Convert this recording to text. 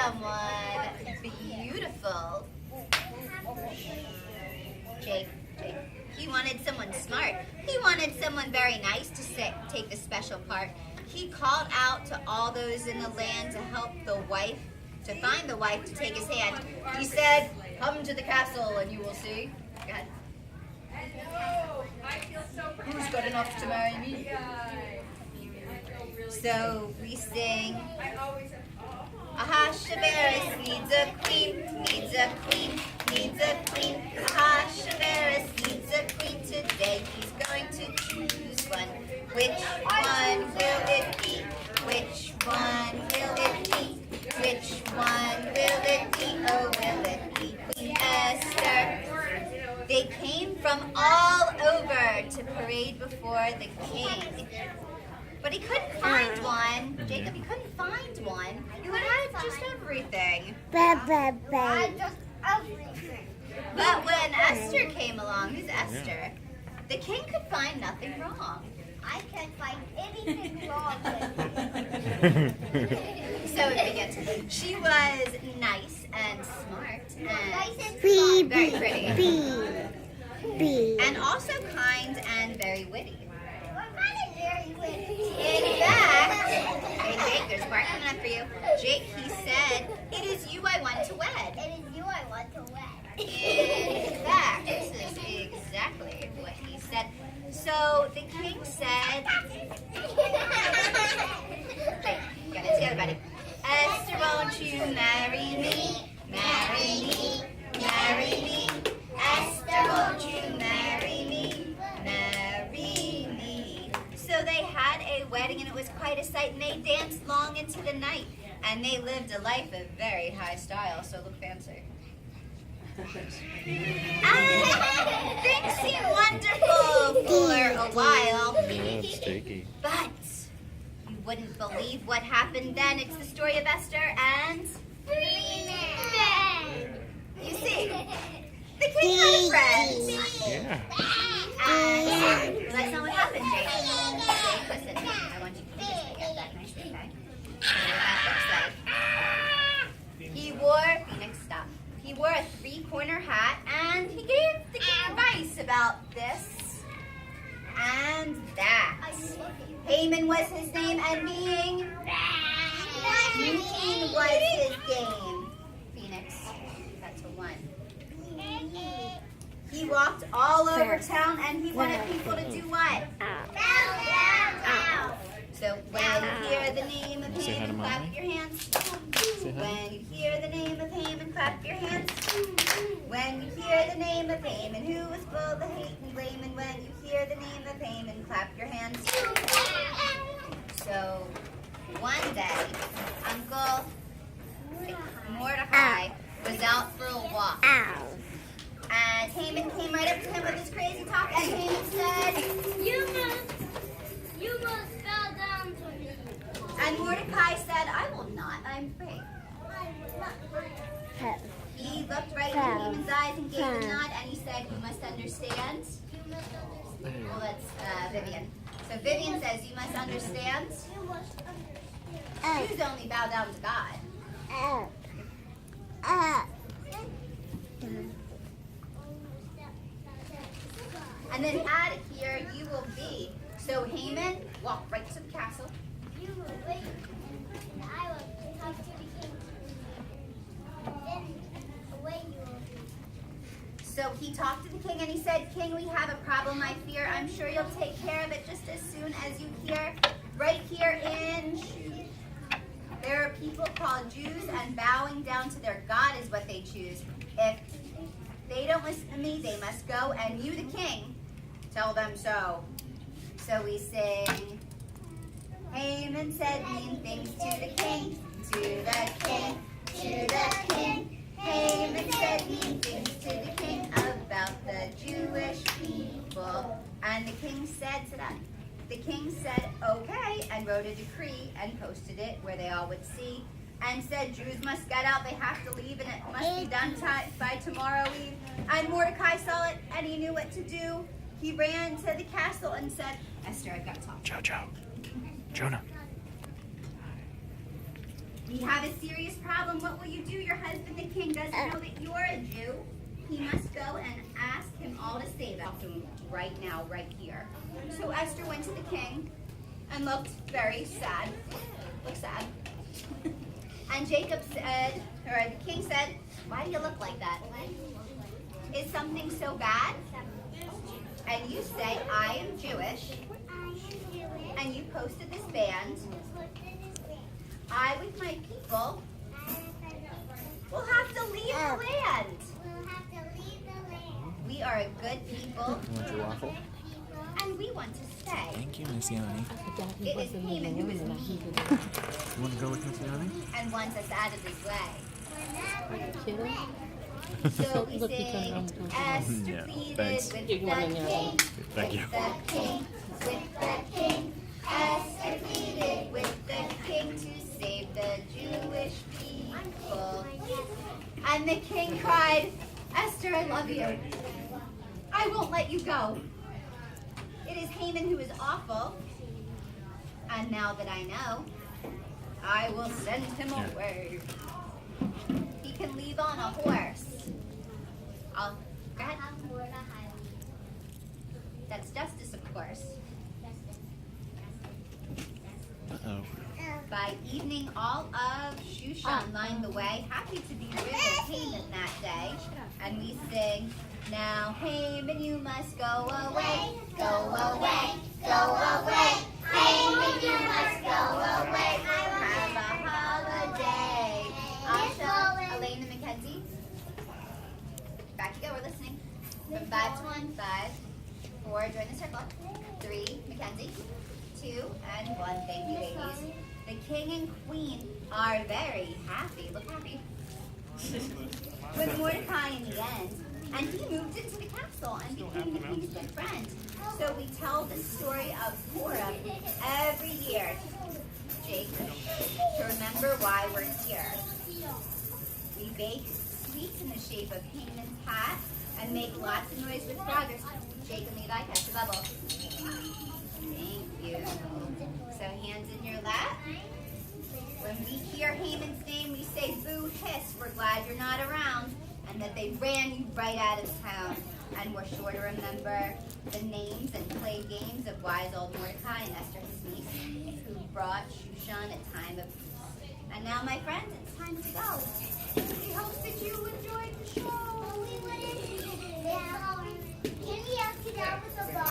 someone beautiful. Jake. He wanted someone smart. He wanted someone very nice to take the special part. He called out to all those in the land to help the wife, to find the wife to take his hand. He said, "Come to the castle and you will see." Go ahead. Who's good enough to marry me? So we sing, Ahasuerus needs a queen, needs a queen, needs a queen. Ahasuerus needs a queen today. He's going to choose one. Which one will it be? Which one will it be? Which one will it be? Oh, will it be Queen Esther? They came from all over to parade before the king. But he couldn't find one. Jacob, he couldn't find one who had just everything. Just everything. But when Esther came along, who's Esther? The king could find nothing wrong. I can't find anything wrong with So it begins. She was nice and smart and very pretty. And also kind and very witty. In fact, hey Jake, there's a part coming up for you. Jake, he said, "It is you I want to wed." It is you I want to wed. In fact, this is exactly what he said. So the king said, Jake, you gotta tell everybody. Esther, won't you marry me? Marry me, marry me. Esther, won't you marry me? Marry me. So they had a wedding and it was quite a sight, and they danced long into the night, and they lived a life of very high style, so look fancy. And things seemed wonderful for a while, but you wouldn't believe what happened then. It's the story of Esther and you see, the king had a friend. Yeah. And that's not what happened, Jake. Jake, listen, I want you to just look at that nicely, okay? So that looks like he wore, Phoenix, stop. He wore a three-corner hat, and he gave the king advice about this and that. Haman was his name, and being mean was his game. Phoenix, that's a 1. He walked all over town, and he wanted people to do what? Bow. So when you hear the name of Haman, clap your hands. When you hear the name of Haman, clap your hands. When you hear the name of Haman, who was full of hate and blame, and when you hear the name of Haman, clap your hands. So one day, Uncle Mordecai was out for a walk. And Haman came right up to him with his crazy talk, and Haman said, You must bow down to me. And Mordecai said, I will not, I'm free. He looked right in Haman's eyes and gave a nod, and he said, You must understand. Well, that's Vivian. So Vivian says, You must understand. Jews only bow down to God. And then out of here you will be. So Haman walked right to the castle. You will wait, and I will talk to the king. Then away you will be. So he talked to the king and he said, King, we have a problem, I fear. I'm sure you'll take care of it just as soon as you hear. Right here in Jude, there are people called Jews, and bowing down to their God is what they choose. If they don't listen to me, they must go, and you, the king, tell them so. So we sing, Haman said mean things to the king, to the king, to the king. Haman said mean things to the king about the Jewish people. And the king said, sit down. The king said, okay, and wrote a decree and posted it where they all would see, and said Jews must get out, they have to leave, and it must be done by tomorrow eve. And Mordecai saw it, and he knew what to do. He ran to the castle and said, Esther, I've got to talk. Jojo. Jonah. We have a serious problem. What will you do? Your husband, the king, doesn't know that you're a Jew. He must go and ask him all to save us right now, right here. So Esther went to the king and looked very sad. Looked sad. And Jacob said, or the king said, why do you look like that? Is something so bad? And you say, I am Jewish. And you posted this band. I, with my people, will have to leave the land. We are a good people. You want your waffle? And we want to stay. Thank you, Miss Yanni. It is Haman who is mean You want to go with Miss Yanni? and wants us out of his way. Kidding? So we sing, Esther Yeah, pleaded thanks. with the king. Thank you. With the king, with the king. Esther pleaded with the king to save the Jewish people. And the king cried, Esther, I love you. I won't let you go. It is Haman who is awful. And now that I know, I will send him away. He can leave on a horse. Go ahead. That's justice, of course. Uh-oh. By evening, all of Shushan lined the way, happy to be rid of Haman that day. And we sing, now Haman, you must go away, go away, go away. Haman, you must go away, have a holiday. Asha, Elaine, and Mackenzie. Back you go, we're listening. From 5 to 1, 5, 4, join the circle. 3, Mackenzie. 2 and 1, thank you, ladies. The king and queen are very happy. Look happy. With Mordecai in the end. And he moved into the castle and became the king's good friend. So we tell the story of Purim every year, Jake, to remember why we're here. We bake sweets in the shape of Haman's hat and make lots of noise with froggers. Jake and Levi, catch the bubble. Thank you. So hands in your lap. When we hear Haman's name, we say, boo, hiss, we're glad you're not around. And that they ran you right out of town. And we're sure to remember the names and play games of wise old Mordecai and Esther his niece, who brought Shushan a time of peace. And now, my friends, it's time to go. We hope that you enjoyed the show. Can we ask you down with the